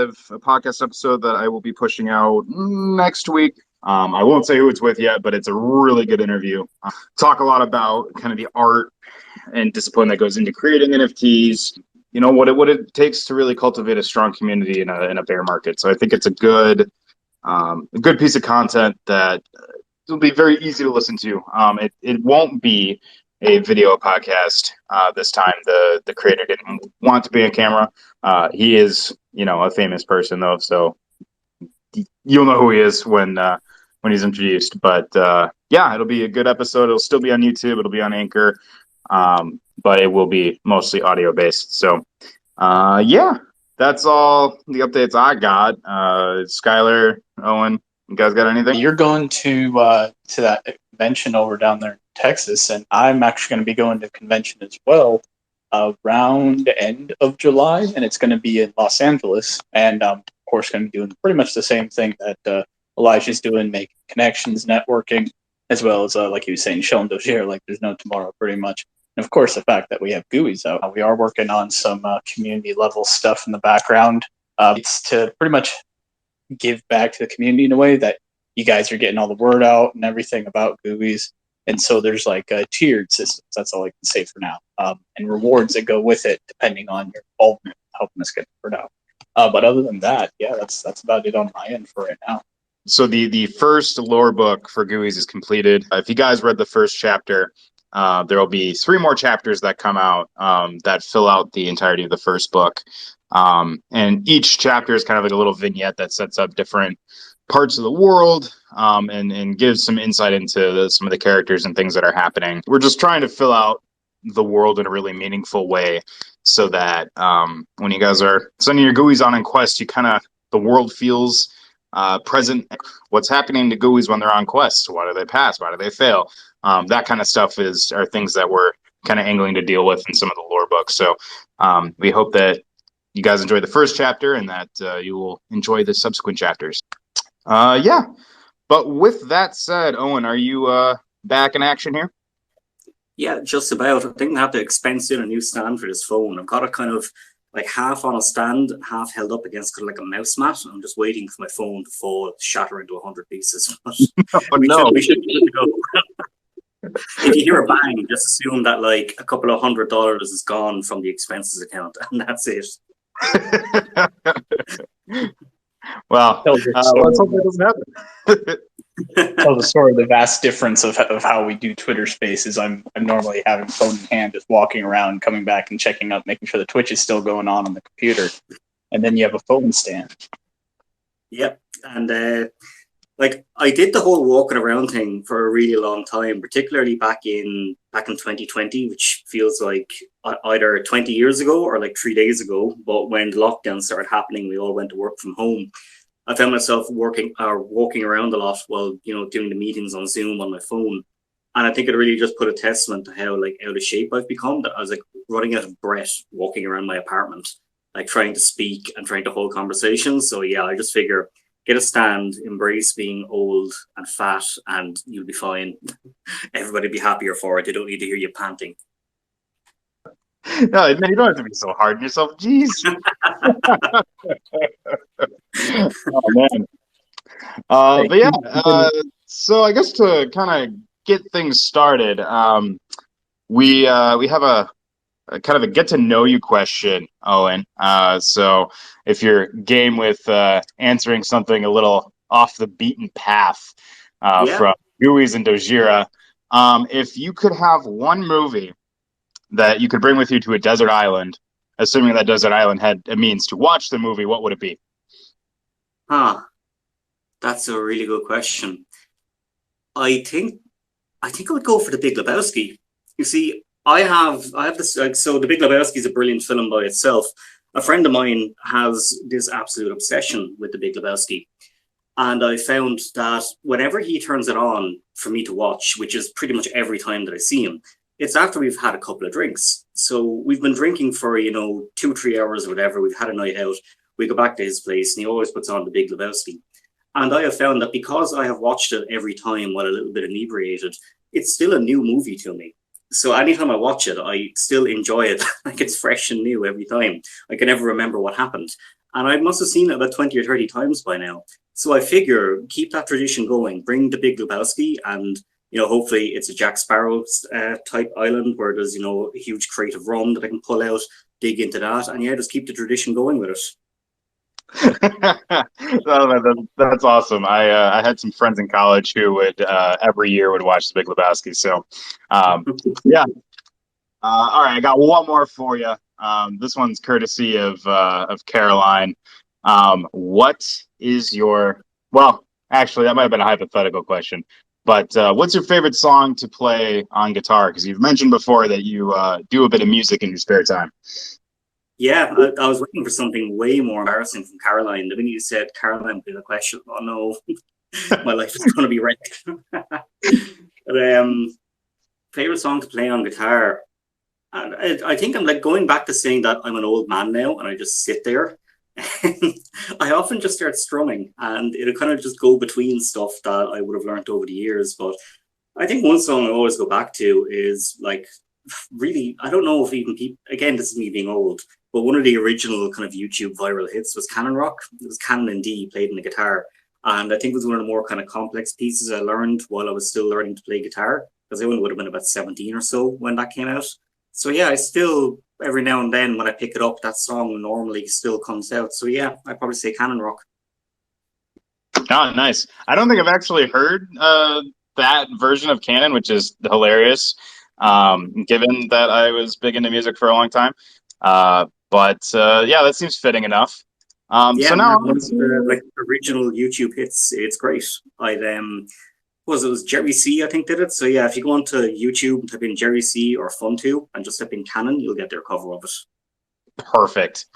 have a podcast episode that I will be pushing out next week. I won't say who it's with yet, but it's a really good interview. Talk a lot about kind of the art and discipline that goes into creating NFTs. You know what it takes to really cultivate a strong community in a bear market. So I think it's a good piece of content that will be very easy to listen to. It won't be a video podcast this time. The creator didn't want to be on camera. He is, a famous person though, so you'll know who he is when he's introduced. But yeah, it'll be a good episode. It'll still be on YouTube. It'll be on Anchor, but it will be mostly audio based. So yeah, that's all the updates I got. Skylar, Owen, you guys got anything? You're going to that convention over down there in Texas, and I'm actually going to be going to a convention as well around the end of July, and it's going to be in Los Angeles. And of course, going to be doing pretty much the same thing that Elijah's doing, making connections, networking, as well as like he was saying, showing Dogira like there's no tomorrow, pretty much. And of course, the fact that we have Gooeys out, we are working on some community level stuff in the background. It's to pretty much give back to the community in a way that you guys are getting all the word out and everything about Gooeys. And so there's like tiered systems. That's all I can say for now. And rewards that go with it, depending on your involvement, helping us get the word out. But other than that, yeah, that's about it on my end for right now. So the first lore book for Gooeys is completed. If you guys read the first chapter, there will be 3 more chapters that come out that fill out the entirety of the first book. And each chapter is kind of like a little vignette that sets up different parts of the world and gives some insight into some of the characters and things that are happening. We're just trying to fill out the world in a really meaningful way so that when you guys are sending your Gooeys on in quest, the world feels present. What's happening to Gooeys when they're on quests? Why do they pass? Why do they fail? That kind of stuff are things that we're kind of angling to deal with in some of the lore books. So we hope that you guys enjoy the first chapter and that you will enjoy the subsequent chapters. Yeah, but with that said, Owen, are you back in action here? Yeah, just about. I think I have to expense in a new stand for this phone. I've got it kind of like half on a stand, half held up against kind of like a mouse mat. I'm just waiting for my phone to fall, shatter into 100 pieces. We should go. If you hear a bang, just assume that like a couple of $100 is gone from the expenses account, and that's it. Well, let's hope that doesn't happen. Tell the story, the vast difference of how we do Twitter Spaces. I'm normally having phone in hand, just walking around, coming back and checking up, making sure the Twitch is still going on the computer, and then you have a phone stand. Yep, and like I did the whole walking around thing for a really long time, particularly back in 2020, which feels like either 20 years ago or like 3 days ago. But when the lockdown started happening, we all went to work from home. I found myself walking around a lot while doing the meetings on Zoom on my phone, and I think it really just put a testament to how like out of shape I've become. That I was like running out of breath walking around my apartment, like trying to speak and trying to hold conversations. So yeah, I just figure, get a stand, embrace being old and fat, and you'll be fine. Everybody be happier for it. They don't need to hear you panting. No, man, you don't have to be so hard on yourself. Jeez. Oh, man. But yeah, so I guess to kind of get things started, we have a kind of a get to know you question, Owen. So if you're game with answering something a little off the beaten path from Gooeys and Dogira, if you could have one movie that you could bring with you to a desert island, assuming that desert island had a means to watch the movie, what would it be? That's a really good question. I think I would go for The Big Lebowski. You see, I have this, like, so The Big Lebowski is a brilliant film by itself. A friend of mine has this absolute obsession with The Big Lebowski. And I found that whenever he turns it on for me to watch, which is pretty much every time that I see him, it's after we've had a couple of drinks. So we've been drinking for, 2-3 hours or whatever. We've had a night out. We go back to his place and he always puts on The Big Lebowski. And I have found that because I have watched it every time while a little bit inebriated, it's still a new movie to me. So anytime I watch it, I still enjoy it. Like it's fresh and new every time. I can never remember what happened. and I must have seen it about 20 or 30 times by now. So I figure keep that tradition going, bring the Big Lebowski, and hopefully it's a Jack Sparrow type island where there's a huge crate of rum that I can pull out, dig into that, and yeah, just keep the tradition going with it. That's awesome. I had some friends in college who would every year would watch The Big Lebowski. So yeah. All right, I got one more for you. This one's courtesy of Caroline. What is your actually, that might have been a hypothetical question, but what's your favorite song to play on guitar? Because you've mentioned before that you do a bit of music in your spare time. Yeah, I was waiting for something way more embarrassing from Caroline. The minute you said Caroline would be the question, oh no, my life is going to be wrecked. But, favorite song to play on guitar? And I think I'm like going back to saying that I'm an old man now and I just sit there. I often just start strumming and it'll kind of just go between stuff that I would have learned over the years. But I think one song I always go back to is like really, I don't know if even people, again, this is me being old, but one of the original kind of YouTube viral hits was Canon Rock. It was Canon and D played in the guitar. And I think it was one of the more kind of complex pieces I learned while I was still learning to play guitar, because I only would have been about 17 or so when that came out. So yeah, I still, every now and then when I pick it up, that song normally still comes out. So yeah, I'd probably say Canon Rock. Oh, nice. I don't think I've actually heard that version of Canon, which is hilarious, given that I was big into music for a long time. But yeah, that seems fitting enough. Yeah, so now, one of the like original YouTube hits. It's great. It was Jerry C, I think, did it. So yeah, if you go onto YouTube and type in Jerry C or Fun2 and just type in Canon, you'll get their cover of it. perfect.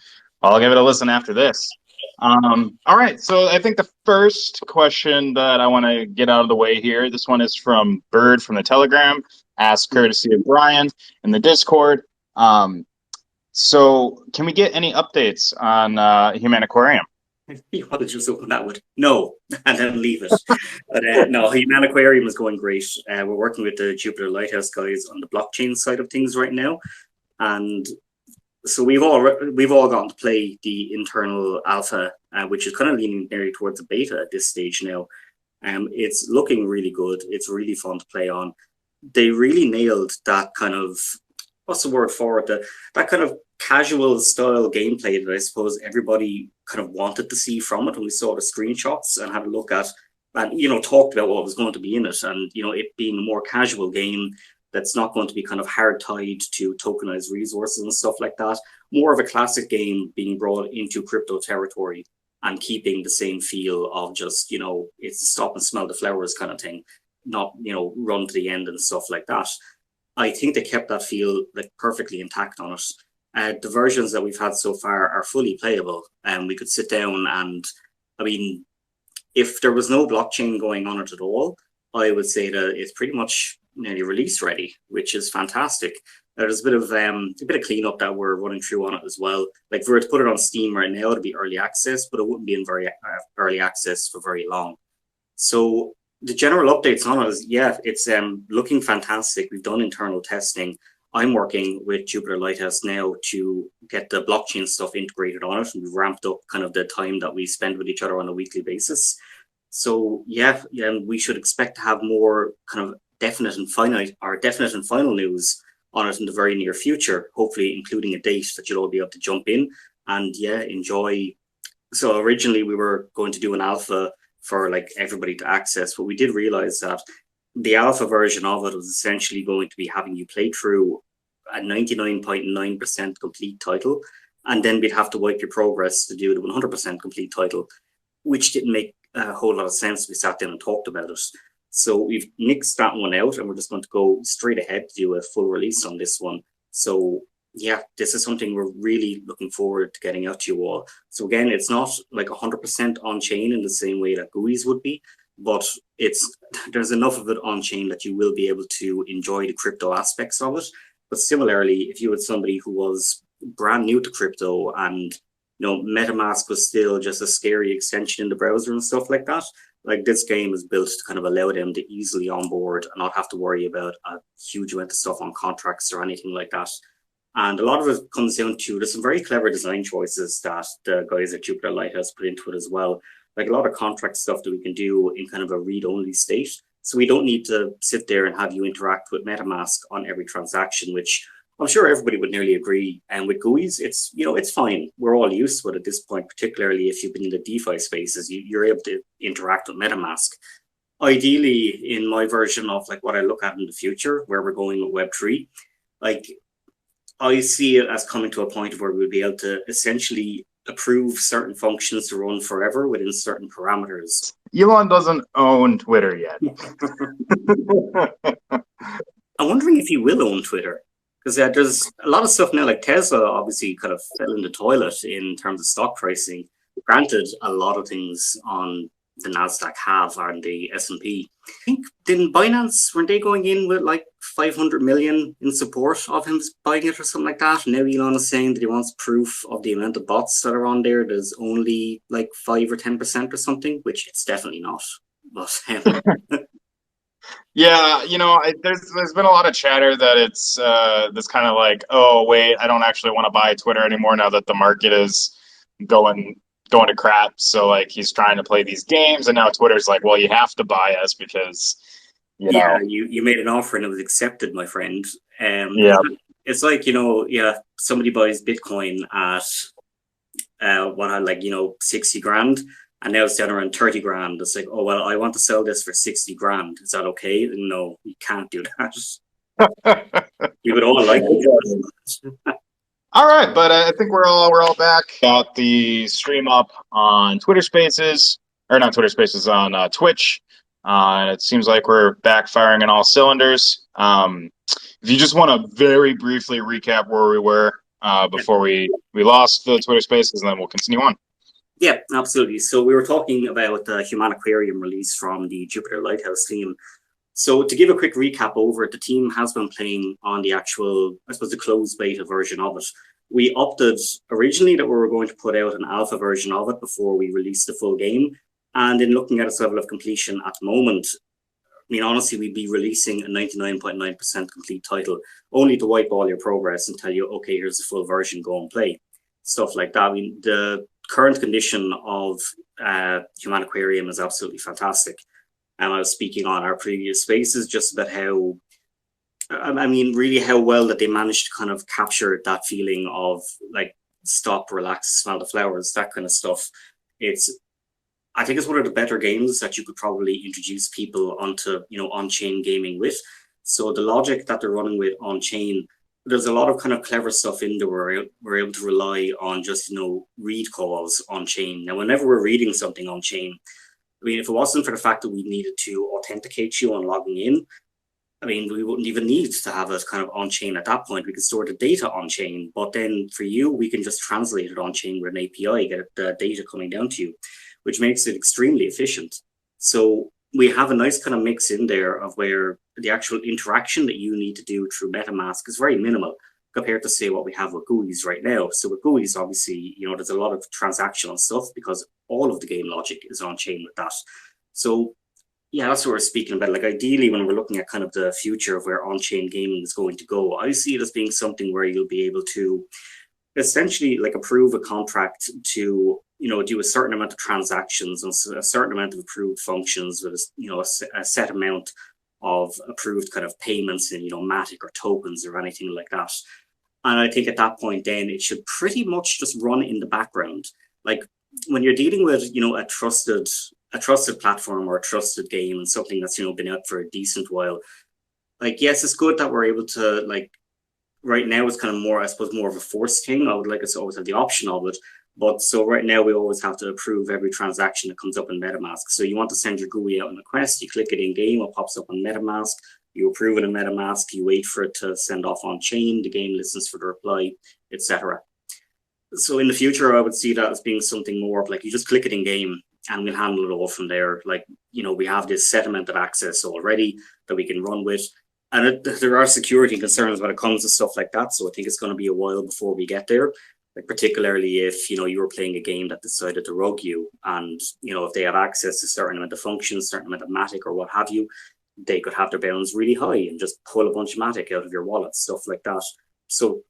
I'll give it a listen after this. All right, so I think the first question that I want to get out of the way here, this one is from Bird from the Telegram, asked courtesy of Brian in the Discord. So can we get any updates on Humaniquarium? You want to just open that with no, and then leave it. But no, Humaniquarium is going great. We're working with the Jupiter Lighthouse guys on the blockchain side of things right now, and so we've all gotten to play the internal alpha, which is kind of leaning nearly towards a beta at this stage now. It's looking really good. It's really fun to play on. They really nailed that kind of, what's the word for it? That kind of casual style gameplay that I suppose everybody kind of wanted to see from it when we saw the screenshots and had a look at and talked about what was going to be in it, and it being a more casual game that's not going to be kind of hard tied to tokenized resources and stuff like that. More of a classic game being brought into crypto territory and keeping the same feel of just, it's stop and smell the flowers kind of thing, not, run to the end and stuff like that. I think they kept that feel like perfectly intact on it. The versions that we've had so far are fully playable, and we could sit down and, I mean, if there was no blockchain going on it at all, I would say that it's pretty much nearly release ready, which is fantastic. There's a bit of cleanup that we're running through on it as well. Like if we were to put it on Steam right now, it'd be early access, but it wouldn't be in very early access for very long. So the general updates on it is, yeah, it's looking fantastic. We've done internal testing. I'm working with Jupiter Lighthouse now to get the blockchain stuff integrated on it, and we've ramped up kind of the time that we spend with each other on a weekly basis. So yeah, we should expect to have more kind of definite and final news on it in the very near future, hopefully including a date that you'll all be able to jump in and enjoy. So originally we were going to do an alpha for like everybody to access, but we did realize that the alpha version of it was essentially going to be having you play through a 99.9% complete title, and then we'd have to wipe your progress to do the 100% complete title, which didn't make a whole lot of sense. We sat down and talked about it. So we've nixed that one out, and we're just going to go straight ahead to do a full release on this one. So yeah, this is something we're really looking forward to getting out to you all. So again, it's not like 100% on chain in the same way that Gooeys would be, but there's enough of it on chain that you will be able to enjoy the crypto aspects of it. But similarly, if you had somebody who was brand new to crypto and MetaMask was still just a scary extension in the browser and stuff like that, like this game is built to kind of allow them to easily onboard and not have to worry about a huge amount of stuff on contracts or anything like that. And a lot of it comes down to there's some very clever design choices that the guys at Jupiter Lighthouse put into it as well. Like a lot of contract stuff that we can do in kind of a read-only state. So we don't need to sit there and have you interact with MetaMask on every transaction, which I'm sure everybody would nearly agree. And with Gooeys, it's, you know, it's fine. We're all used to it at this point, particularly if you've been in the DeFi spaces, you're able to interact with MetaMask. Ideally, in my version of like what I look at in the future, where we're going with Web3, like I see it as coming to a point where we'll be able to essentially approve certain functions to run forever within certain parameters. Elon doesn't own Twitter yet. I'm wondering if he will own Twitter, because there's a lot of stuff now, like Tesla obviously kind of fell in the toilet in terms of stock pricing. Granted, a lot of things on the Nasdaq have and the S&P. I think didn't Binance, weren't they going in with like 500 million in support of him buying it or something like that? Now Elon is saying that he wants proof of the amount of bots that are on there. There's only like 5 or 10% or something, which it's definitely not. But yeah, you know, there's been a lot of chatter that it's this kind of like, oh wait, I don't actually want to buy Twitter anymore now that the market is going to crap. So like he's trying to play these games, and now Twitter's like, well, you have to buy us because you know. you made an offer and it was accepted, my friend. Yeah, it's like, you know, yeah, somebody buys Bitcoin at what I like, you know, 60 grand, and now it's down around 30 grand. It's like, oh well, I want to sell this for 60 grand. Is that okay? No, you can't do that. We would all like it. all right, but I think we're all back. Got the stream up on Twitter Spaces, or not Twitter Spaces, on Twitch. And it seems like we're back firing on all cylinders. If you just want to very briefly recap where we were before we lost the Twitter Spaces, and then we'll continue on. Yeah, absolutely. So we were talking about the Humaniquarium release from the Jupiter Lighthouse team. So to give a quick recap over it, the team has been playing on the actual, I suppose, the closed beta version of it. We opted originally that we were going to put out an alpha version of it before we released the full game. And in looking at its level of completion at the moment, I mean, honestly, we'd be releasing a 99.9% complete title, only to wipe all your progress and tell you, okay, here's the full version, go and play. Stuff like that. I mean, the current condition of Humaniquarium is absolutely fantastic. And I was speaking on our previous spaces just about how, I mean, really how well that they managed to kind of capture that feeling of like stop, relax, smell the flowers, that kind of stuff. I think it's one of the better games that you could probably introduce people onto, you know, on-chain gaming with. So the logic that they're running with on-chain, there's a lot of kind of clever stuff in there where we're able to rely on just, you know, read calls on-chain. Now, whenever we're reading something on-chain, I mean, if it wasn't for the fact that we needed to authenticate you on logging in, I mean, we wouldn't even need to have it kind of on-chain at that point. We could store the data on-chain, but then for you, we can just translate it on-chain with an API, get the data coming down to you, which makes it extremely efficient. So we have a nice kind of mix in there of where the actual interaction that you need to do through MetaMask is very minimal compared to, say, what we have with Gooeys right now. So with Gooeys, obviously, you know, there's a lot of transactional stuff because all of the game logic is on-chain with that. So yeah, that's what we're speaking about. Like ideally, when we're looking at kind of the future of where on-chain gaming is going to go, I see it as being something where you'll be able to essentially like approve a contract to, you know, do a certain amount of transactions and a certain amount of approved functions with, you know, a set amount of approved kind of payments in, you know, Matic or tokens or anything like that. And I think at that point, then it should pretty much just run in the background. Like when you're dealing with, you know, a trusted platform or a trusted game and something that's, you know, been out for a decent while, like, yes, it's good that we're able to, like, right now it's kind of more, I suppose, more of a forced thing. I would like us to always have the option of it. But so right now we always have to approve every transaction that comes up in MetaMask. So you want to send your GUI out on a quest, you click it in game, it pops up on MetaMask, you approve it in MetaMask, you wait for it to send off on chain, the game listens for the reply, etc. So in the future, I would see that as being something more of like you just click it in game and we'll handle it all from there. Like, you know, we have this set amount of access already that we can run with. And there are security concerns when it comes to stuff like that. So I think it's going to be a while before we get there. Like particularly if, you know, you were playing a game that decided to rogue you and, you know, if they have access to a certain amount of functions, certain amount of Matic or what have you, they could have their bounds really high and just pull a bunch of Matic out of your wallet, stuff like that. So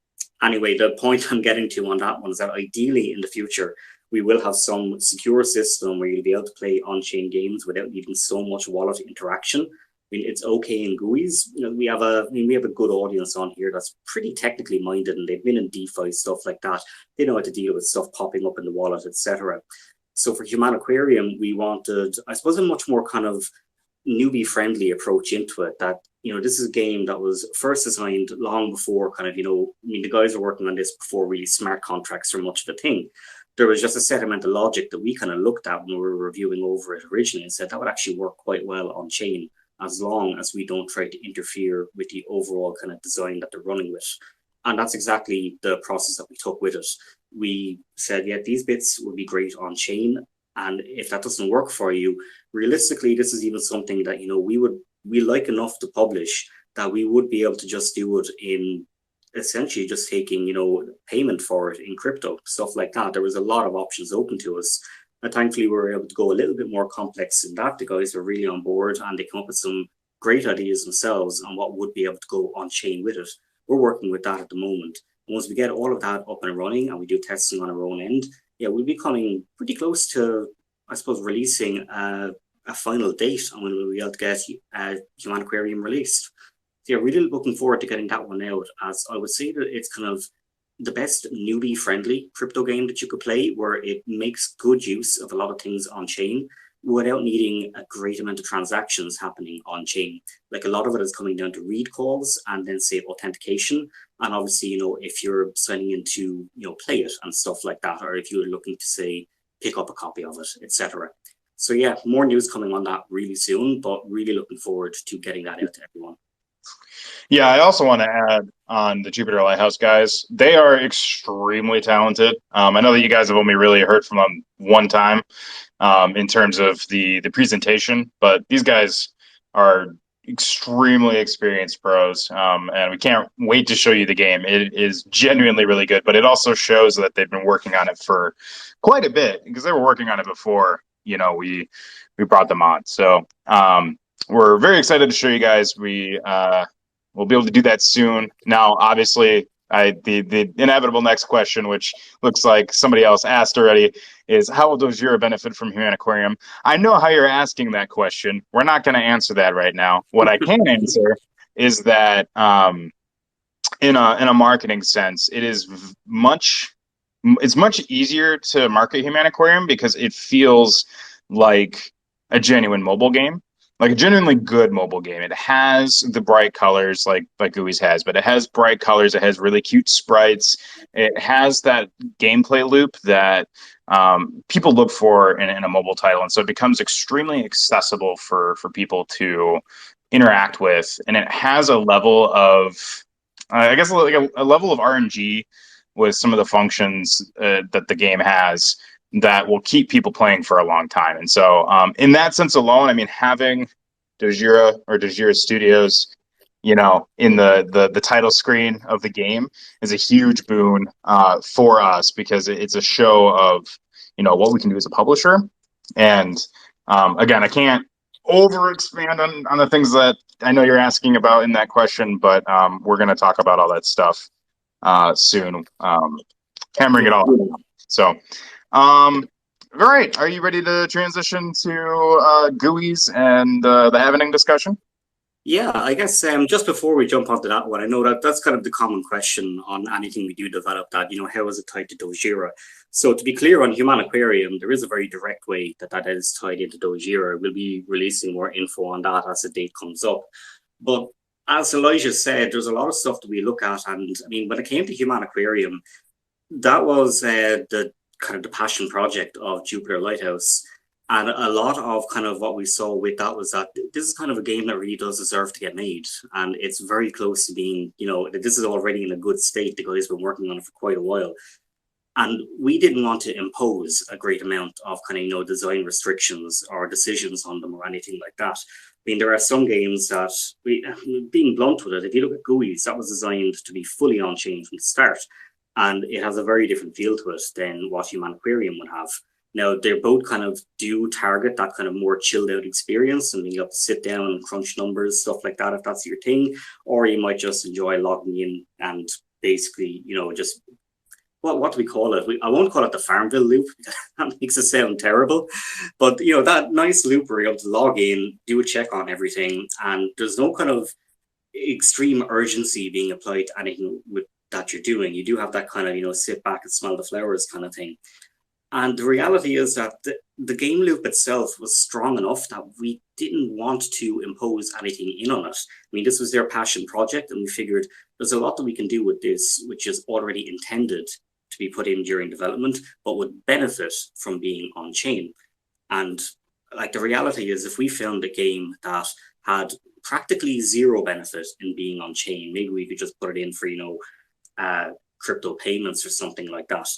Anyway, the point I'm getting to on that one is that ideally in the future, we will have some secure system where you'll be able to play on-chain games without needing so much wallet interaction. I mean, it's okay in Gooeys. You know, we have a good audience on here that's pretty technically minded, and they've been in DeFi stuff like that. They know how to deal with stuff popping up in the wallet, etc. So for Humaniquarium, we wanted, I suppose, a much more kind of newbie friendly approach into it. That, you know, this is a game that was first designed long before kind of, you know, I mean, the guys are working on this before really smart contracts are much of a thing. There was just a set amount of logic that we kind of looked at when we were reviewing over it originally and said that would actually work quite well on chain, as long as we don't try to interfere with the overall kind of design that they're running with. And that's exactly the process that we took with it. We said, yeah, these bits would be great on chain. And if that doesn't work for you, realistically, this is even something that, you know, we like enough to publish that we would be able to just do it in essentially just taking, you know, payment for it in crypto, stuff like that. There was a lot of options open to us. And thankfully, we were able to go a little bit more complex in that. The guys were really on board and they come up with some great ideas themselves on what would be able to go on chain with it. We're working with that at the moment. And once we get all of that up and running and we do testing on our own end, yeah, we'll be coming pretty close to, I suppose, releasing a final date on when we'll be able to get Humaniquarium released. So yeah, really looking forward to getting that one out, as I would say that it's kind of the best newbie-friendly crypto game that you could play, where it makes good use of a lot of things on chain without needing a great amount of transactions happening on chain. Like a lot of it is coming down to read calls and then say authentication. And obviously, you know, if you're signing in to, you know, play it and stuff like that, or if you're looking to say pick up a copy of it, etc. So yeah, more news coming on that really soon, but really looking forward to getting that out to everyone. Yeah, I also want to add on the Jupiter Lighthouse guys. They are extremely talented. I know that you guys have only really heard from them one time in terms of the presentation, but these guys are extremely experienced pros, and we can't wait to show you the game. It is genuinely really good, but it also shows that they've been working on it for quite a bit, because they were working on it before, you know, we brought them on. So we're very excited to show you guys. We'll be able to do that soon. Now, obviously, the inevitable next question, which looks like somebody else asked already, is how will Dogira benefit from Humaniquarium? I know how you're asking that question. We're not going to answer that right now. What I can answer is that in a marketing sense, it's much easier to market Humaniquarium because it feels like a genuine mobile game. Like a genuinely good mobile game. It has the bright colors like Gooeys has, but it has bright colors. It has really cute sprites. It has that gameplay loop that people look for in a mobile title, and so it becomes extremely accessible for people to interact with. And it has a level of, I guess, like a level of RNG with some of the functions that the game has that will keep people playing for a long time. And so in that sense alone, I mean, having Dogira or Dogira Studios, you know, in the title screen of the game is a huge boon for us, because it's a show of, you know, what we can do as a publisher. And again, I can't over expand on the things that I know you're asking about in that question, but we're going to talk about all that stuff soon. Hammering it all out. So all right, are you ready to transition to Gooeys and the Halvening discussion? Yeah, I guess just before we jump onto that one, I know that that's kind of the common question on anything we do develop, that, you know, how is it tied to Dogira? So to be clear on Humaniquarium, there is a very direct way that is tied into Dogira. We'll be releasing more info on that as the date comes up. But as Elijah said, there's a lot of stuff that we look at. And I mean, when it came to Humaniquarium, that was the kind of the passion project of Jupiter Lighthouse. And a lot of kind of what we saw with that was that this is kind of a game that really does deserve to get made. And it's very close to being, you know, this is already in a good state. The guys have been working on it for quite a while. And we didn't want to impose a great amount of kind of, you know, design restrictions or decisions on them or anything like that. I mean, there are some games that, being blunt with it, if you look at Gooeys, that was designed to be fully on chain from the start. And it has a very different feel to it than what Humaniquarium would have. Now, they're both kind of do target that kind of more chilled out experience and being able to sit down and crunch numbers, stuff like that, if that's your thing. Or you might just enjoy logging in and basically, you know, just what do we call it? I won't call it the Farmville loop. That makes it sound terrible. But, you know, that nice loop where you're able to log in, do a check on everything, and there's no kind of extreme urgency being applied to anything with that you're doing. You do have that kind of, you know, sit back and smell the flowers kind of thing. And the reality is that the game loop itself was strong enough that we didn't want to impose anything in on it. I mean, this was their passion project, and we figured there's a lot that we can do with this, which is already intended to be put in during development, but would benefit from being on chain. And like the reality is, if we found a game that had practically zero benefit in being on chain, maybe we could just put it in for, you know, crypto payments or something like that.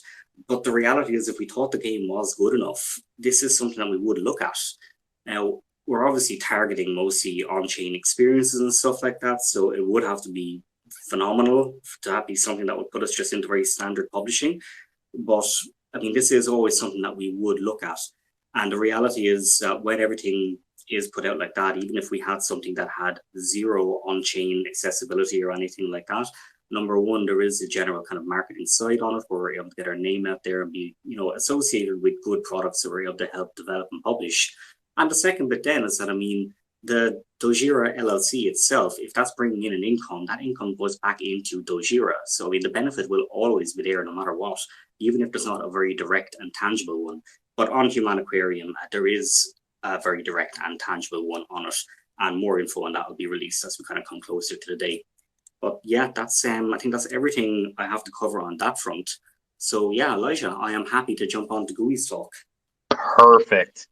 But the reality is, if we thought the game was good enough, this is something that we would look at. Now, we're obviously targeting mostly on-chain experiences and stuff like that, so it would have to be phenomenal to be something that would put us just into very standard publishing. But I mean, this is always something that we would look at. And the reality is that when everything is put out like that, even if we had something that had zero on-chain accessibility or anything like that, number one, there is a general kind of marketing side on it where we're able to get our name out there and be, you know, associated with good products that we're able to help develop and publish. And the second bit then is that, I mean, the Dogira LLC itself, if that's bringing in an income, that income goes back into Dogira. So I mean, the benefit will always be there no matter what, even if there's not a very direct and tangible one. But on Humaniquarium, there is a very direct and tangible one on it, and more info on that will be released as we kind of come closer to the day. But yeah, that's I think that's everything I have to cover on that front. So yeah, Elijah, I am happy to jump on to Gooeys talk. Perfect.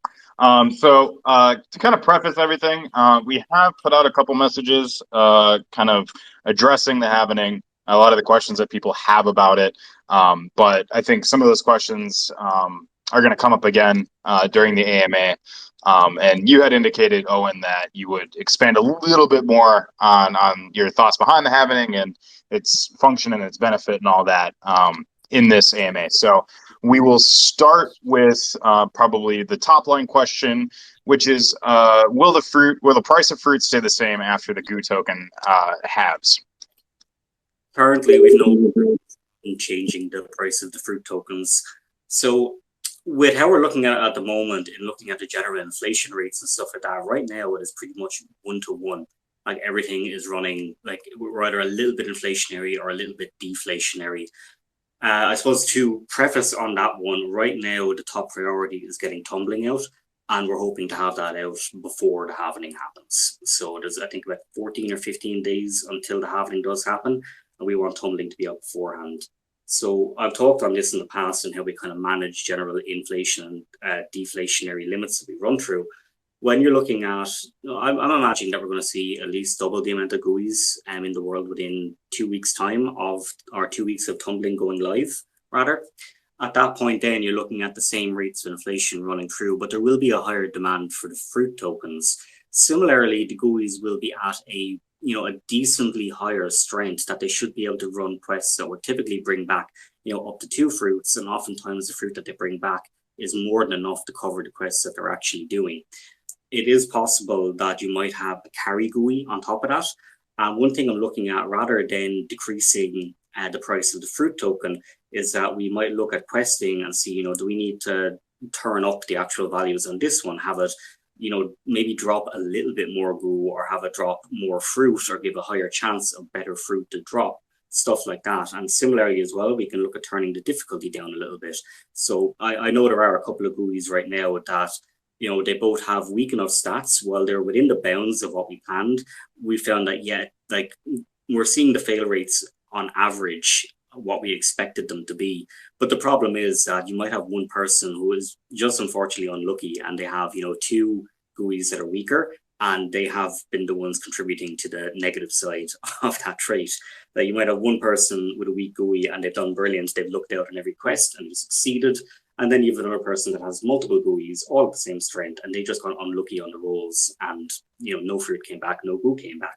So to kind of preface everything, we have put out a couple messages kind of addressing the Halvening, a lot of the questions that people have about it. But I think some of those questions are going to come up again during the AMA. And you had indicated, Eoghan, that you would expand a little bit more on your thoughts behind the Halvening and its function and its benefit and all that in this AMA. So we will start with probably the top line question, which is, will the price of fruit stay the same after the Goo token halves? Currently, we've no in changing the price of the fruit tokens. So with how we're looking at it at the moment and looking at the general inflation rates and stuff like that, right now it is pretty much 1-to-1. Like everything is running, like we're either a little bit inflationary or a little bit deflationary. I suppose to preface on that one, right now the top priority is getting Tumbling out, and we're hoping to have that out before the Halvening happens. So there's, I think, about 14 or 15 days until the Halvening does happen, and we want Tumbling to be out beforehand. So I've talked on this in the past and how we kind of manage general inflation and deflationary limits that we run through. When you're looking at, I'm imagining that we're going to see at least double the amount of Gooeys in the world within 2 weeks' time or 2 weeks of Tumbling going live, rather. At that point, then you're looking at the same rates of inflation running through, but there will be a higher demand for the fruit tokens. Similarly, the Gooeys will be at a decently higher strength that they should be able to run quests that would typically bring back, up to 2 fruits, and oftentimes the fruit that they bring back is more than enough to cover the quests that they're actually doing. It is possible that you might have a carry Gooey on top of that. And one thing I'm looking at, rather than decreasing the price of the fruit token, is that we might look at questing and see, do we need to turn up the actual values on this one, have it, maybe drop a little bit more goo, or have it drop more fruit, or give a higher chance of better fruit to drop, stuff like that. And similarly as well, we can look at turning the difficulty down a little bit. So I know there are a couple of Gooeys right now that, they both have weak enough stats while they're within the bounds of what we planned. We found that, we're seeing the fail rates on average what we expected them to be. But the problem is that you might have one person who is just unfortunately unlucky, and they have, 2 Gooeys that are weaker, and they have been the ones contributing to the negative side of that trait. That you might have one person with a weak Gooey and they've done brilliant, they've looked out on every quest and succeeded. And then you have another person that has multiple Gooeys, all of the same strength, and they just got unlucky on the rolls, and no fruit came back, no goo came back.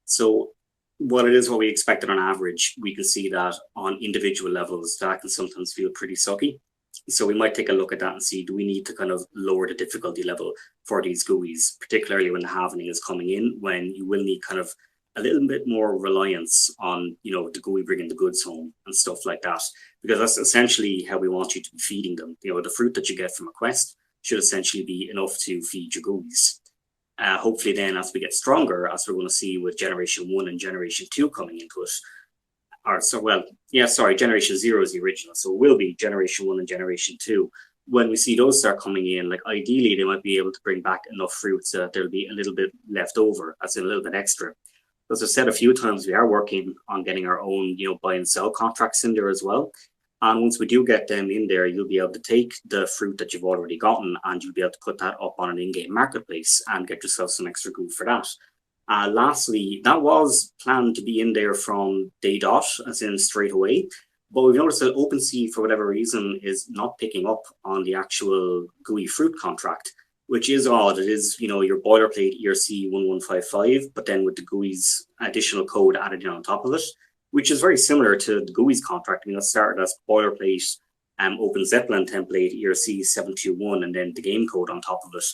So what we expected on average, we can see that on individual levels, that can sometimes feel pretty sucky. So we might take a look at that and see, do we need to kind of lower the difficulty level for these Gooeys, particularly when the Halvening is coming in, when you will need kind of a little bit more reliance on, the Gooey bringing the goods home and stuff like that, because that's essentially how we want you to be feeding them. The fruit that you get from a quest should essentially be enough to feed your Gooeys. Hopefully then, as we get stronger, as we're going to see with Generation 1 and Generation 2 coming into it, Generation 0 is the original, so it will be Generation 1 and Generation 2. When we see those start coming in, like ideally they might be able to bring back enough fruit so that there'll be a little bit left over, that's a little bit extra. As I've said a few times, we are working on getting our own, buy and sell contracts in there as well. And once we do get them in there, you'll be able to take the fruit that you've already gotten and you'll be able to put that up on an in-game marketplace and get yourself some extra goo for that. Lastly, that was planned to be in there from day dot, as in straight away. But we've noticed that OpenSea, for whatever reason, is not picking up on the actual Gooey fruit contract, which is odd. It is, your boilerplate ERC 1155, but then with the Gooey's additional code added in on top of it, which is very similar to the Gooey's contract. It started as boilerplate Open Zeppelin template ERC 721, and then the game code on top of it.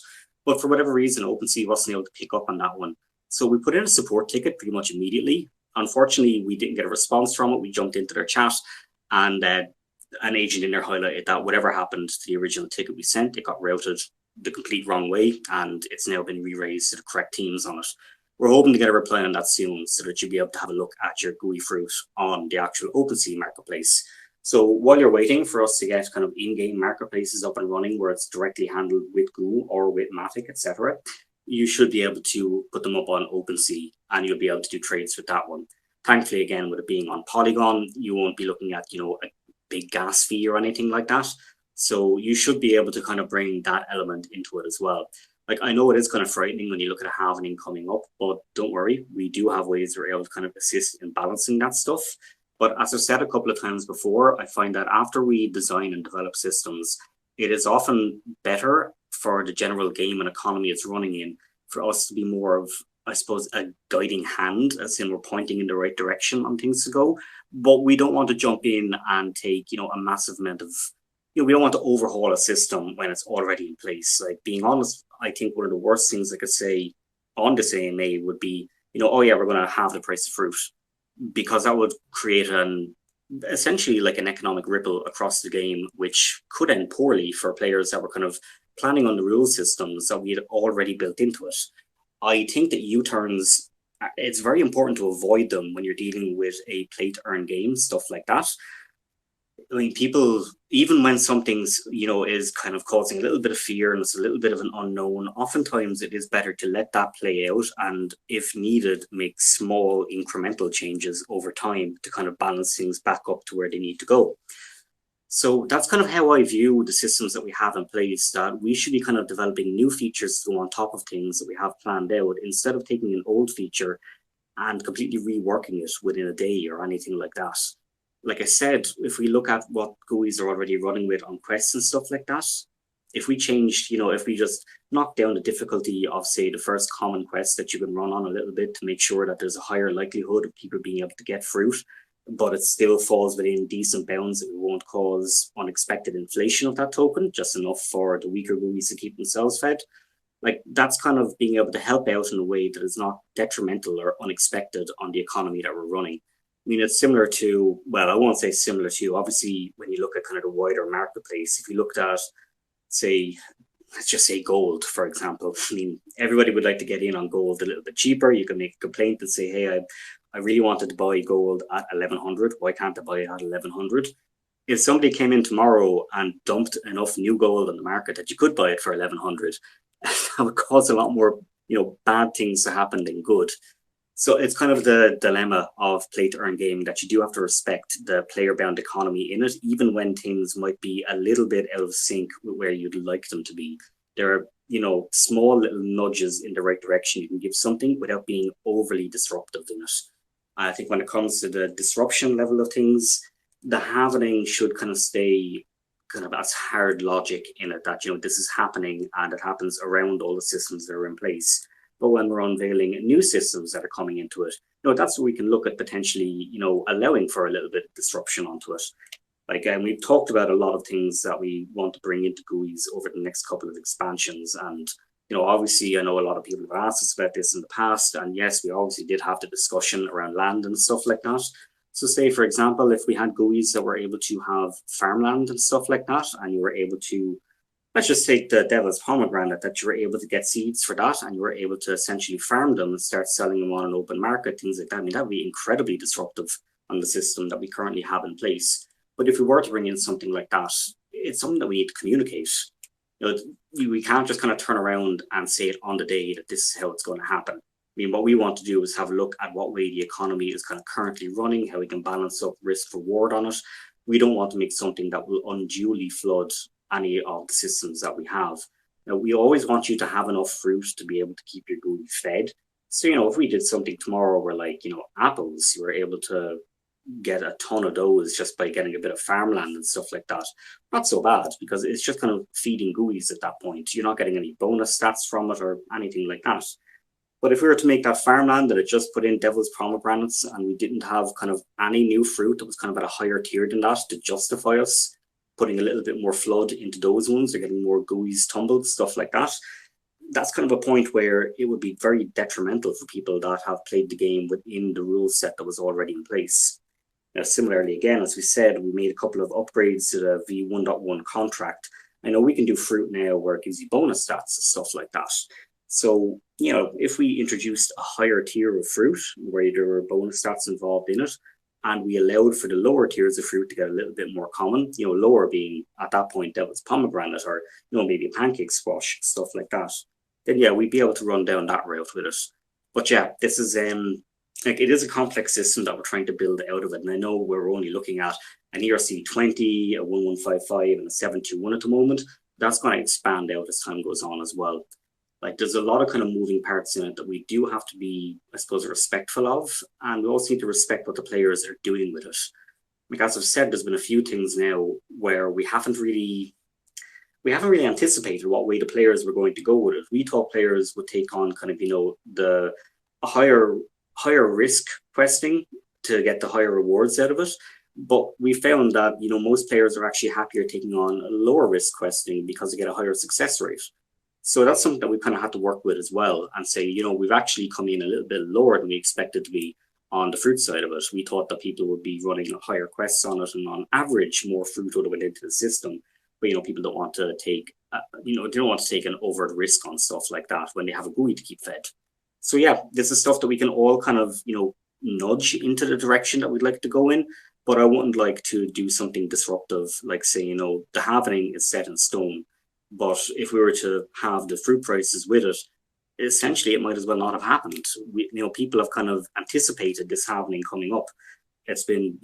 But for whatever reason, OpenSea wasn't able to pick up on that one. So we put in a support ticket pretty much immediately. Unfortunately, we didn't get a response from it. We jumped into their chat, and an agent in there highlighted that whatever happened to the original ticket we sent, it got routed the complete wrong way, and it's now been re-raised to the correct teams on it. We're hoping to get a reply on that soon so that you'll be able to have a look at your Gooey fruit on the actual OpenSea marketplace. So while you're waiting for us to get kind of in-game marketplaces up and running where it's directly handled with Goo or with Matic, etc., you should be able to put them up on OpenSea and you'll be able to do trades with that one. Thankfully, again, with it being on Polygon, you won't be looking at, a big gas fee or anything like that. So you should be able to kind of bring that element into it as well. Like, I know it is kind of frightening when you look at a Halvening coming up, but don't worry, we do have ways we're able to kind of assist in balancing that stuff. But as I've said a couple of times before, I find that after we design and develop systems, it is often better for the general game and economy it's running in for us to be more of, I suppose, a guiding hand, as in we're pointing in the right direction on things to go. But we don't want to jump in and take, a massive amount of, we don't want to overhaul a system when it's already in place. Like, being honest, I think one of the worst things I could say on this AMA would be, oh yeah, we're going to halve the price of fruit, because that would create essentially like an economic ripple across the game, which could end poorly for players that were kind of planning on the rule systems that we had already built into it. I think that U-turns, it's very important to avoid them when you're dealing with a play-to-earn game, stuff like that. I mean, people, even when something's, is kind of causing a little bit of fear and it's a little bit of an unknown, oftentimes it is better to let that play out and, if needed, make small incremental changes over time to kind of balance things back up to where they need to go. So that's kind of how I view the systems that we have in place, that we should be kind of developing new features to go on top of things that we have planned out, instead of taking an old feature and completely reworking it within a day or anything like that. Like I said, if we look at what Gooeys are already running with on quests and stuff like that, if we changed, if we just knock down the difficulty of, say, the first common quest that you can run on a little bit to make sure that there's a higher likelihood of people being able to get fruit, but it still falls within decent bounds that we won't cause unexpected inflation of that token, just enough for the weaker Gooeys to keep themselves fed. Like, that's kind of being able to help out in a way that is not detrimental or unexpected on the economy that we're running. I mean, it's similar to, well, I won't say similar to, obviously, when you look at kind of the wider marketplace, if you looked at, say, let's just say gold, for example. I mean, everybody would like to get in on gold a little bit cheaper. You can make a complaint and say, hey, I really wanted to buy gold at 1100. Why can't I buy it at 1100? If somebody came in tomorrow and dumped enough new gold on the market that you could buy it for 1100, that would cause a lot more, bad things to happen than good. So it's kind of the dilemma of play-to-earn gaming, that you do have to respect the player-bound economy in it, even when things might be a little bit out of sync with where you'd like them to be. There are, small little nudges in the right direction you can give something without being overly disruptive in it. I think when it comes to the disruption level of things, the Halvening should kind of stay kind of as hard logic in it, that, this is happening and it happens around all the systems that are in place. But when we're unveiling new systems that are coming into it, that's where we can look at potentially, allowing for a little bit of disruption onto it. Like, we've talked about a lot of things that we want to bring into Gooeys over the next couple of expansions, and Obviously, I know a lot of people have asked us about this in the past, and yes, we obviously did have the discussion around land and stuff like that. So, say for example, if we had Gooeys that were able to have farmland and stuff like that, and you were able to, let's just take the devil's pomegranate, that you were able to get seeds for that, and you were able to essentially farm them and start selling them on an open market, things like that. I mean, that would be incredibly disruptive on the system that we currently have in place. But if we were to bring in something like that, it's something that we need to communicate. We can't just kind of turn around and say it on the day that this is how it's going to happen. I mean, what we want to do is have a look at what way the economy is kind of currently running, how we can balance up risk reward on it. We don't want to make something that will unduly flood any of the systems that we have. We always want you to have enough fruit to be able to keep your Gooey fed. So, if we did something tomorrow where, like, apples, you were able to get a ton of those just by getting a bit of farmland and stuff like that. Not so bad, because it's just kind of feeding Gooeys at that point. You're not getting any bonus stats from it or anything like that. But if we were to make that farmland that it just put in devil's pomegranates, and we didn't have kind of any new fruit that was kind of at a higher tier than that to justify us putting a little bit more flood into those ones, or getting more Gooeys tumbled, stuff like that, that's kind of a point where it would be very detrimental for people that have played the game within the rule set that was already in place. Now, similarly, again, as we said, we made a couple of upgrades to the V1.1 contract. I know we can do fruit now where it gives you bonus stats and stuff like that. So, if we introduced a higher tier of fruit where there were bonus stats involved in it, and we allowed for the lower tiers of fruit to get a little bit more common, lower being at that point devil's pomegranate, or, maybe a pancake squash, stuff like that, then yeah, we'd be able to run down that route with it. But yeah, this is it is a complex system that we're trying to build out of it. And I know we're only looking at an ERC 20, a 1155, and a 721 at the moment. That's going to expand out as time goes on as well. Like, there's a lot of kind of moving parts in it that we do have to be, I suppose, respectful of. And we also need to respect what the players are doing with it. Like, as I've said, there's been a few things now where we haven't really anticipated what way the players were going to go with it. We thought players would take on kind of, the higher risk questing to get the higher rewards out of it. But we found that, most players are actually happier taking on lower risk questing because they get a higher success rate. So that's something that we kind of had to work with as well, and say, we've actually come in a little bit lower than we expected to be on the fruit side of it. We thought that people would be running higher quests on it, and on average, more fruit would have went into the system. But, people don't want to take, they don't want to take an overt risk on stuff like that when they have a Gooey to keep fed. So yeah, this is stuff that we can all kind of, nudge into the direction that we'd like to go in. But I wouldn't like to do something disruptive, like say, the halvening is set in stone. But if we were to have the fruit prices with it, essentially it might as well not have happened. People have kind of anticipated this halvening coming up. It's been,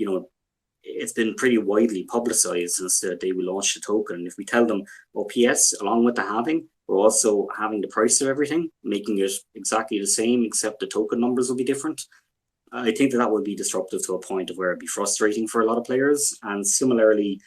it's been pretty widely publicized since the day we launched the token. If we tell them, PS, along with the halving, we're also having the price of everything, making it exactly the same, except the token numbers will be different. I think that would be disruptive to a point of where it'd be frustrating for a lot of players. And similarly,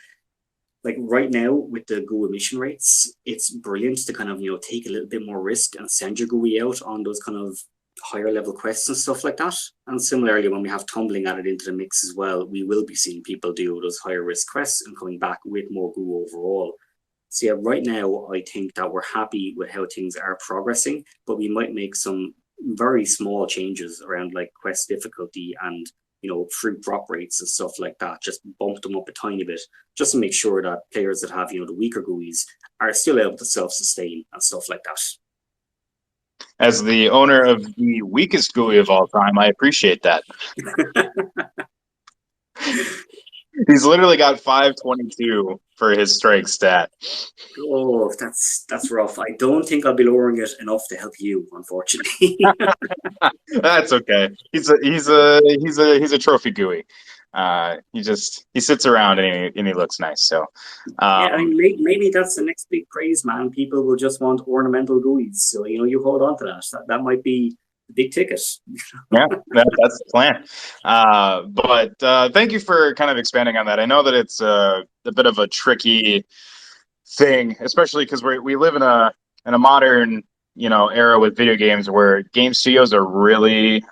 like right now with the Gooey emission rates, it's brilliant to kind of, take a little bit more risk and send your Gooey out on those kind of higher level quests and stuff like that. And similarly, when we have Tumbling added into the mix as well, we will be seeing people do those higher risk quests and coming back with more Gooey overall. So yeah, right now, I think that we're happy with how things are progressing, but we might make some very small changes around like quest difficulty and, fruit drop rates and stuff like that. Just bump them up a tiny bit, just to make sure that players that have, the weaker Gooeys are still able to self-sustain and stuff like that. As the owner of the weakest Gooey of all time, I appreciate that. He's literally got 522 for his strike stat. Oh, that's rough. I don't think I'll be lowering it enough to help you, unfortunately. That's okay. He's a trophy Gooey. He sits around and he looks nice. So yeah, I mean, maybe that's the next big praise, man. People will just want ornamental Gooeys, so you hold on to that. That might be the big ticket. Yeah, that's the plan. But thank you for kind of expanding on that. I know that it's a bit of a tricky thing, especially because we live in a modern era with video games where game studios are really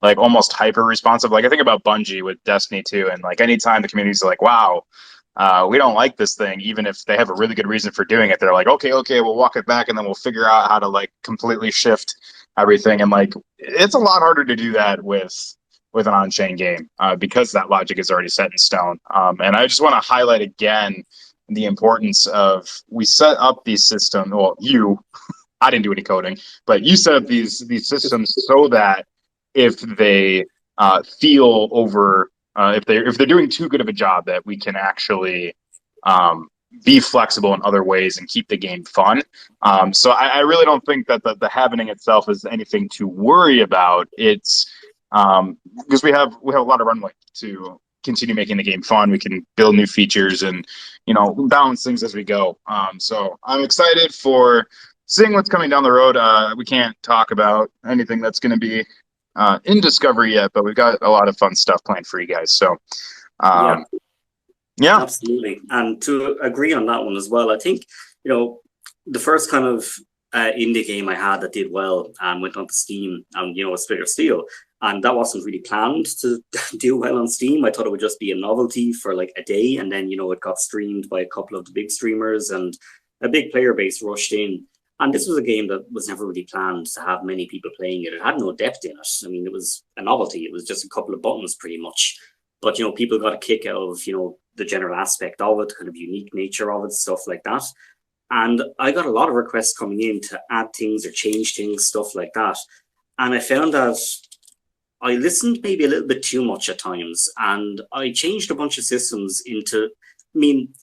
like almost hyper responsive. Like I think about Bungie with Destiny 2, and like anytime the community's like, wow, we don't like this thing, even if they have a really good reason for doing it. They're like, okay, we'll walk it back, and then we'll figure out how to like completely shift everything. And like, it's a lot harder to do that with an on-chain game because that logic is already set in stone. And I just want to highlight again the importance of we set up these systems. Well, I didn't do any coding, but you set up these systems so that if they feel over, if they're doing too good of a job, that we can actually be flexible in other ways and keep the game fun. So I really don't think that the Halvening itself is anything to worry about. It's because we have a lot of runway to continue making the game fun. We can build new features and balance things as we go. So I'm excited for seeing what's coming down the road. We can't talk about anything that's going to be in discovery yet, but we've got a lot of fun stuff planned for you guys. So yeah, absolutely. And to agree on that one as well, I think the first kind of indie game I had that did well and went onto Steam, and was Splinter Steel. And that wasn't really planned to do well on Steam. I thought it would just be a novelty for like a day, and then it got streamed by a couple of the big streamers, and a big player base rushed in. And this was a game that was never really planned to have many people playing it. It had no depth in it. I mean, it was a novelty. It was just a couple of buttons pretty much. But, people got a kick out of, the general aspect of it, kind of unique nature of it, stuff like that. And I got a lot of requests coming in to add things or change things, stuff like that. And I found that I listened maybe a little bit too much at times, and I changed a bunch of systems into,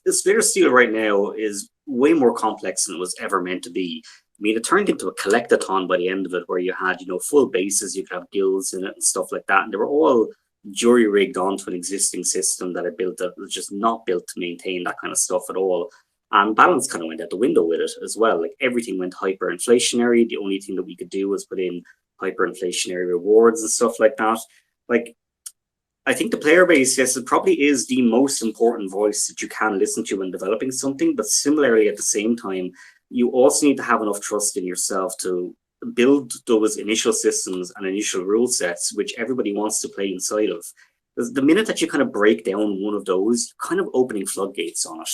Splinter Steel right now is way more complex than it was ever meant to be. It turned into a collectathon by the end of it, where you had, full bases, you could have guilds in it and stuff like that. And they were all jury-rigged onto an existing system that I built that was just not built to maintain that kind of stuff at all. And balance kind of went out the window with it as well. Like, everything went hyperinflationary. The only thing that we could do was put in hyperinflationary rewards and stuff like that. Like, I think the player base, yes, it probably is the most important voice that you can listen to when developing something, but similarly at the same time, you also need to have enough trust in yourself to build those initial systems and initial rule sets which everybody wants to play inside of. Because the minute that you kind of break down one of those, you're kind of opening floodgates on it.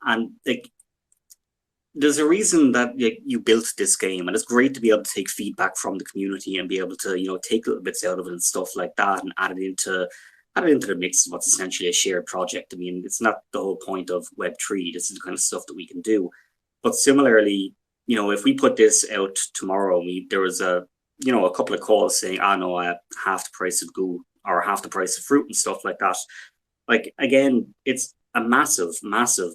And like, there's a reason that you built this game, and it's great to be able to take feedback from the community and be able to take little bits out of it and stuff like that, and add it into the mix of what's essentially a shared project. It's not the whole point of Web3. This is the kind of stuff that we can do. But similarly, if we put this out tomorrow, there was a couple of calls saying, no, half the price of goo or half the price of fruit and stuff like that. Like, again, it's a massive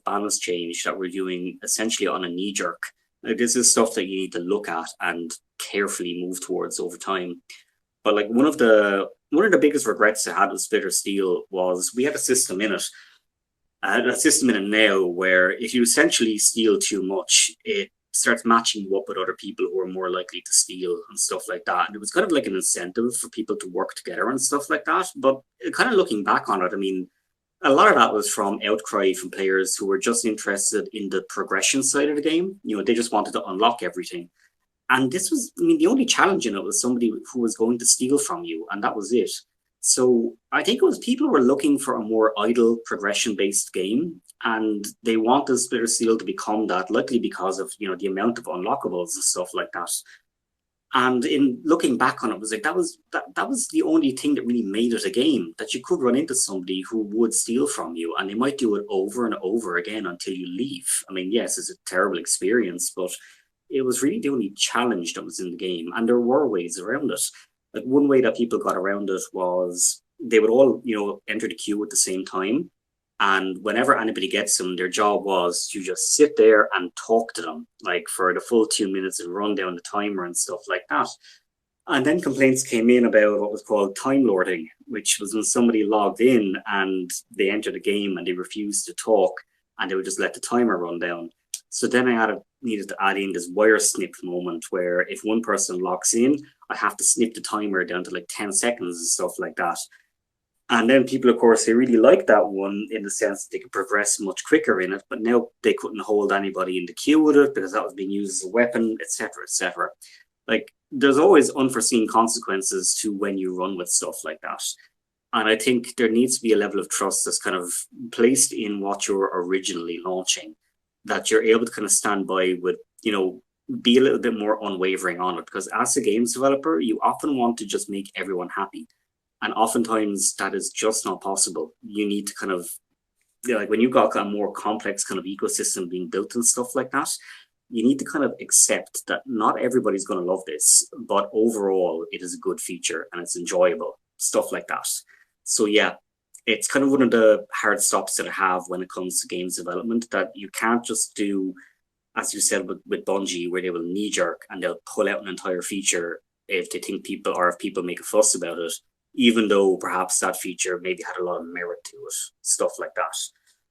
balance change that we're doing essentially on a knee jerk. Like, this is stuff that you need to look at and carefully move towards over time. But like, one of the biggest regrets I had with Splinter Steel was we had a system in it. Now where if you essentially steal too much, it starts matching you up with other people who are more likely to steal and stuff like that. And it was kind of like an incentive for people to work together and stuff like that. But kind of looking back on it, a lot of that was from outcry from players who were just interested in the progression side of the game. They just wanted to unlock everything. And this was, the only challenge in it was somebody who was going to steal from you, and that was it. So I think it was people were looking for a more idle progression-based game, and they wanted Splinter Steel to become that, likely because of the amount of unlockables and stuff like that. And in looking back on it, was like that was the only thing that really made it a game, that you could run into somebody who would steal from you, and they might do it over and over again until you leave. Yes, it's a terrible experience, but it was really the only challenge that was in the game, and there were ways around it. Like, one way that people got around it was they would all, enter the queue at the same time. And whenever anybody gets them, their job was to just sit there and talk to them, like for the full 2 minutes, and run down the timer and stuff like that. And then complaints came in about what was called time lording, which was when somebody logged in and they entered the game and they refused to talk, and they would just let the timer run down. So then I needed to add in this wire snip moment where if one person locks in, I have to snip the timer down to like 10 seconds and stuff like that. And then people, of course, they really liked that one in the sense that they could progress much quicker in it, but now they couldn't hold anybody in the queue with it because that was being used as a weapon, etc., etc. Like, there's always unforeseen consequences to when you run with stuff like that. And I think there needs to be a level of trust that's kind of placed in what you're originally launching, that you're able to kind of stand by with, be a little bit more unwavering on it. Because as a games developer, you often want to just make everyone happy. And oftentimes that is just not possible. You need to kind of, like when you've got a more complex kind of ecosystem being built and stuff like that, you need to kind of accept that not everybody's going to love this, but overall it is a good feature and it's enjoyable, stuff like that. So yeah, it's kind of one of the hard stops that I have when it comes to games development, that you can't just do, as you said with Bungie, where they will knee jerk and they'll pull out an entire feature if they think people, or if people make a fuss about it, even though perhaps that feature maybe had a lot of merit to it, stuff like that.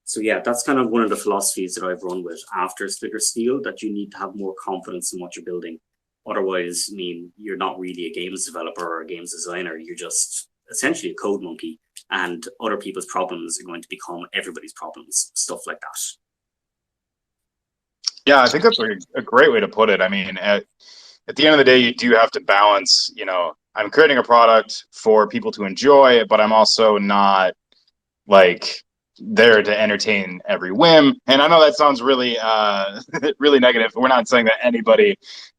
So yeah, that's kind of one of the philosophies that I've run with after Splitter Steel, that you need to have more confidence in what you're building. Otherwise, I mean, you're not really a games developer or a games designer. You're just essentially a code monkey, and other people's problems are going to become everybody's problems, stuff like that. Yeah, I think that's a great way to put it. I mean, at the end of the day, you do have to balance, I'm creating a product for people to enjoy, but I'm also not like there to entertain every whim. And I know that sounds really really negative. We're not saying that anybody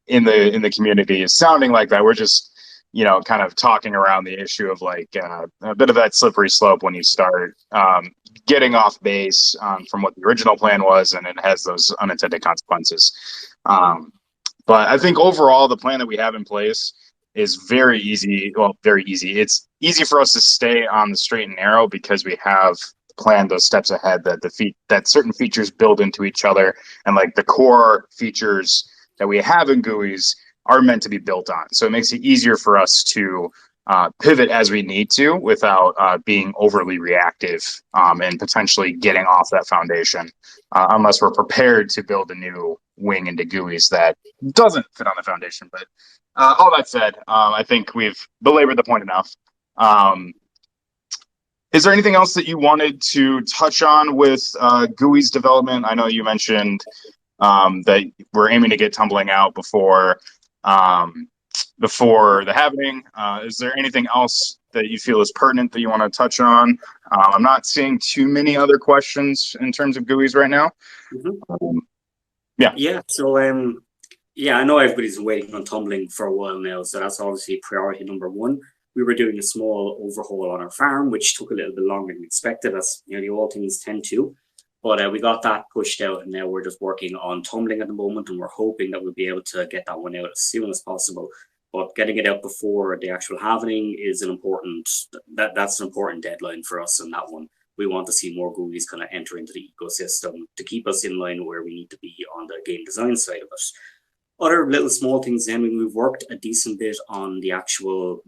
in the community is sounding like that. We're just kind of talking around the issue of like a bit of that slippery slope when you start getting off base from what the original plan was, and it has those unintended consequences. But I think overall the plan that we have in place is very easy. Well, very easy. It's easy for us to stay on the straight and narrow because we have planned those steps ahead, that certain features build into each other, and like the core features that we have in Gooeys are meant to be built on. So it makes it easier for us to pivot as we need to without being overly reactive and potentially getting off that foundation unless we're prepared to build a new wing into Gooeys that doesn't fit on the foundation. But all that said, I think we've belabored the point enough. Is there anything else that you wanted to touch on with Gooeys development? I know you mentioned that we're aiming to get Tumbling out before the Halvening. Is there anything else that you feel is pertinent that you want to touch on? I'm not seeing too many other questions in terms of Gooeys right now. Mm-hmm. Yeah. Yeah. So I know everybody's waiting on Tumbling for a while now, so that's obviously priority number one. We were doing a small overhaul on our farm, which took a little bit longer than expected, as nearly all things tend to. But we got that pushed out, and now we're just working on Tumbling at the moment, and we're hoping that we'll be able to get that one out as soon as possible. But getting it out before the actual Halvening is that's an important deadline for us on that one. We want to see more Gooeys kind of enter into the ecosystem to keep us in line where we need to be on the game design side of it. Other little small things then, we've worked a decent bit on the actual,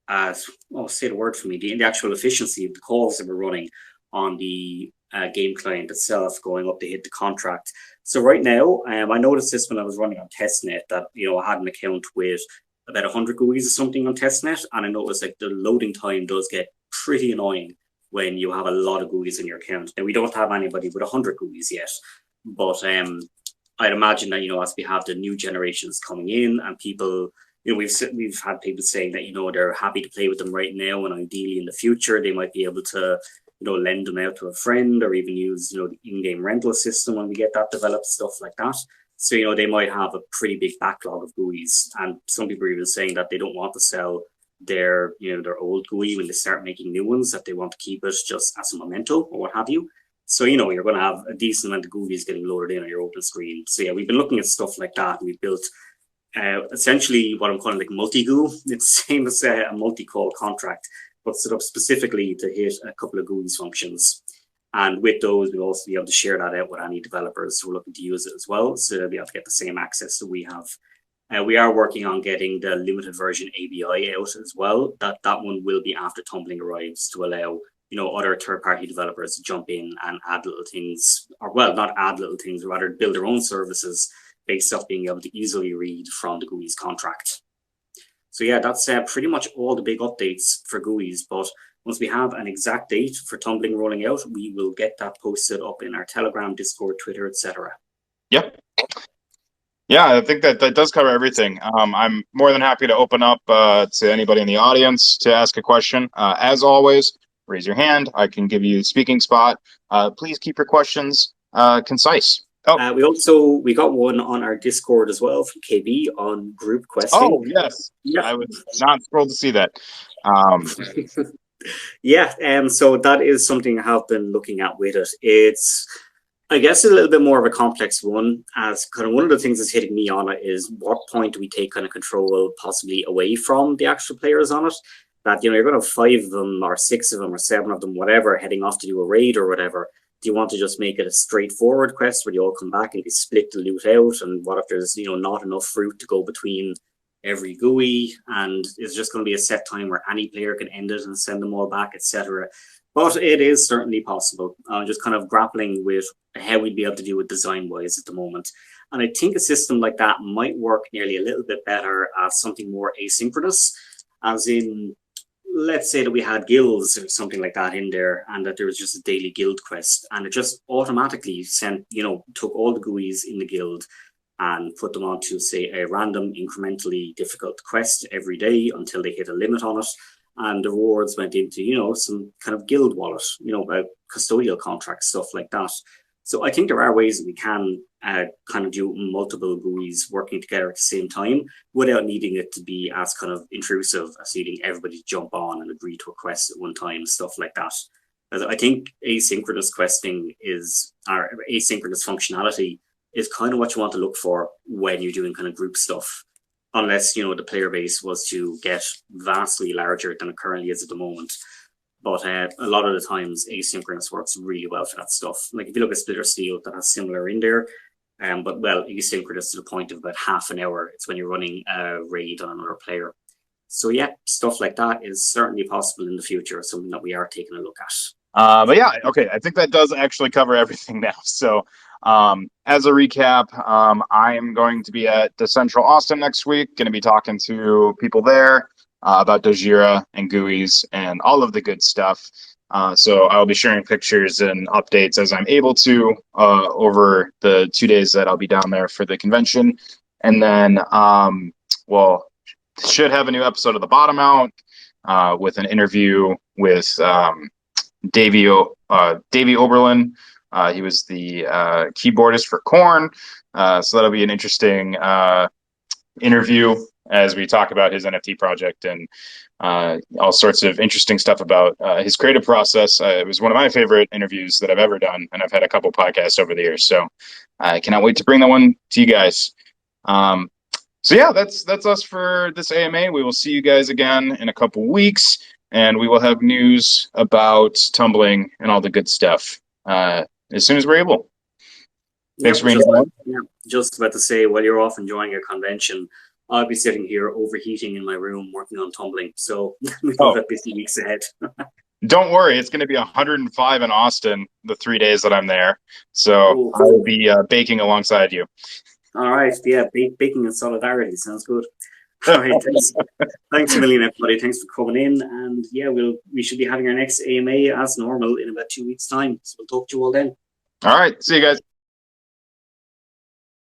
say the word for me, the actual efficiency of the calls that we're running on the game client itself, going up to hit the contract. So right now, I noticed this when I was running on testnet that, I had an account with about 100 Gooeys or something on testnet, and I noticed like the loading time does get pretty annoying when you have a lot of Gooeys in your account. Now, we don't have anybody with 100 Gooeys yet, but I'd imagine that, as we have the new generations coming in and people, we've had people saying that, they're happy to play with them right now, and ideally in the future, they might be able to, lend them out to a friend, or even use, the in-game rental system when we get that developed, stuff like that. So, they might have a pretty big backlog of Gooeys, and some people are even saying that they don't want to sell their old Gooey when they start making new ones, that they want to keep it just as a memento or what have you. So, you're going to have a decent amount of Gooeys getting loaded in on your open screen. So, yeah, we've been looking at stuff like that. We've built essentially what I'm calling like multi-goo. It's the same as a multi-call contract, but set up specifically to hit a couple of Gooeys functions. And with those, we'll also be able to share that out with any developers who are looking to use it as well. So they'll be able to get the same access that we have. We are working on getting the limited version ABI out as well. That one will be after Tumbling arrives, to allow other third-party developers to jump in and add little things, or well, not add little things, rather build their own services based off being able to easily read from the Gooeys contract. So yeah, that's pretty much all the big updates for Gooeys. But once we have an exact date for Tumbling rolling out, we will get that posted up in our Telegram, Discord, Twitter, etc. Yep. Yeah, I think that does cover everything. I'm more than happy to open up to anybody in the audience to ask a question. As always, raise your hand. I can give you a speaking spot. Please keep your questions concise. Oh, We got one on our Discord as well from KB on group questing. oh yes, Yeah. I was not thrilled to see that. Um, Yeah, so that is something I have been looking at with it. It's, I guess, a little bit more of a complex one, as kind of one of the things that's hitting me on it is what point do we take kind of control possibly away from the actual players on it? That, you're going to have 5 of them or 6 of them or 7 of them, whatever, heading off to do a raid or whatever. Do you want to just make it a straightforward quest where you all come back and you split the loot out? And what if there's, not enough fruit to go between every Gooey, and it's just going to be a set time where any player can end it and send them all back, etc. But it is certainly possible. Just kind of grappling with how we'd be able to do it design-wise at the moment. And I think a system like that might work nearly a little bit better as something more asynchronous, as in, let's say that we had guilds or something like that in there, and that there was just a daily guild quest, and it just automatically sent, took all the Gooeys in the guild and put them onto, say, a random incrementally difficult quest every day until they hit a limit on it. And the rewards went into, some kind of guild wallet, custodial contracts, stuff like that. So I think there are ways that we can kind of do multiple Gooeys working together at the same time without needing it to be as kind of intrusive as needing everybody to jump on and agree to a quest at one time, stuff like that. I think asynchronous questing or asynchronous functionality is kind of what you want to look for when you're doing kind of group stuff, unless the player base was to get vastly larger than it currently is at the moment. But a lot of the times asynchronous works really well for that stuff. Like if you look at Splitter Steel, that has similar in there, but asynchronous to the point of about half an hour. It's when you're running a raid on another player. So yeah, stuff like that is certainly possible in the future, something that we are taking a look at. but yeah, okay, I think that does actually cover everything now. So as a recap, I am going to be at the Central Austin next week, going to be talking to people there about Dogira and Gooeys and all of the good stuff. So I'll be sharing pictures and updates as I'm able to over the 2 days that I'll be down there for the convention. And then, should have a new episode of The Bottom out with an interview with Davey Oberlin. He was the keyboardist for Korn. So that'll be an interesting interview as we talk about his NFT project and all sorts of interesting stuff about his creative process. It was one of my favorite interviews that I've ever done, and I've had a couple podcasts over the years. So I cannot wait to bring that one to you guys. So yeah, that's us for this AMA. We will see you guys again in a couple weeks, and we will have news about Tumbling and all the good stuff as soon as we're able. Thanks for being here. Just about to say, while you're off enjoying your convention, I'll be sitting here overheating in my room working on Tumbling. So we've got busy weeks ahead. Don't worry, it's going to be 105 in Austin the 3 days that I'm there. So I will be baking alongside you. All right. Yeah, baking in solidarity sounds good. All right. Thanks a million, everybody. Thanks for coming in. And yeah, we should be having our next AMA as normal in about 2 weeks' time. So we'll talk to you all then. All right. See you guys.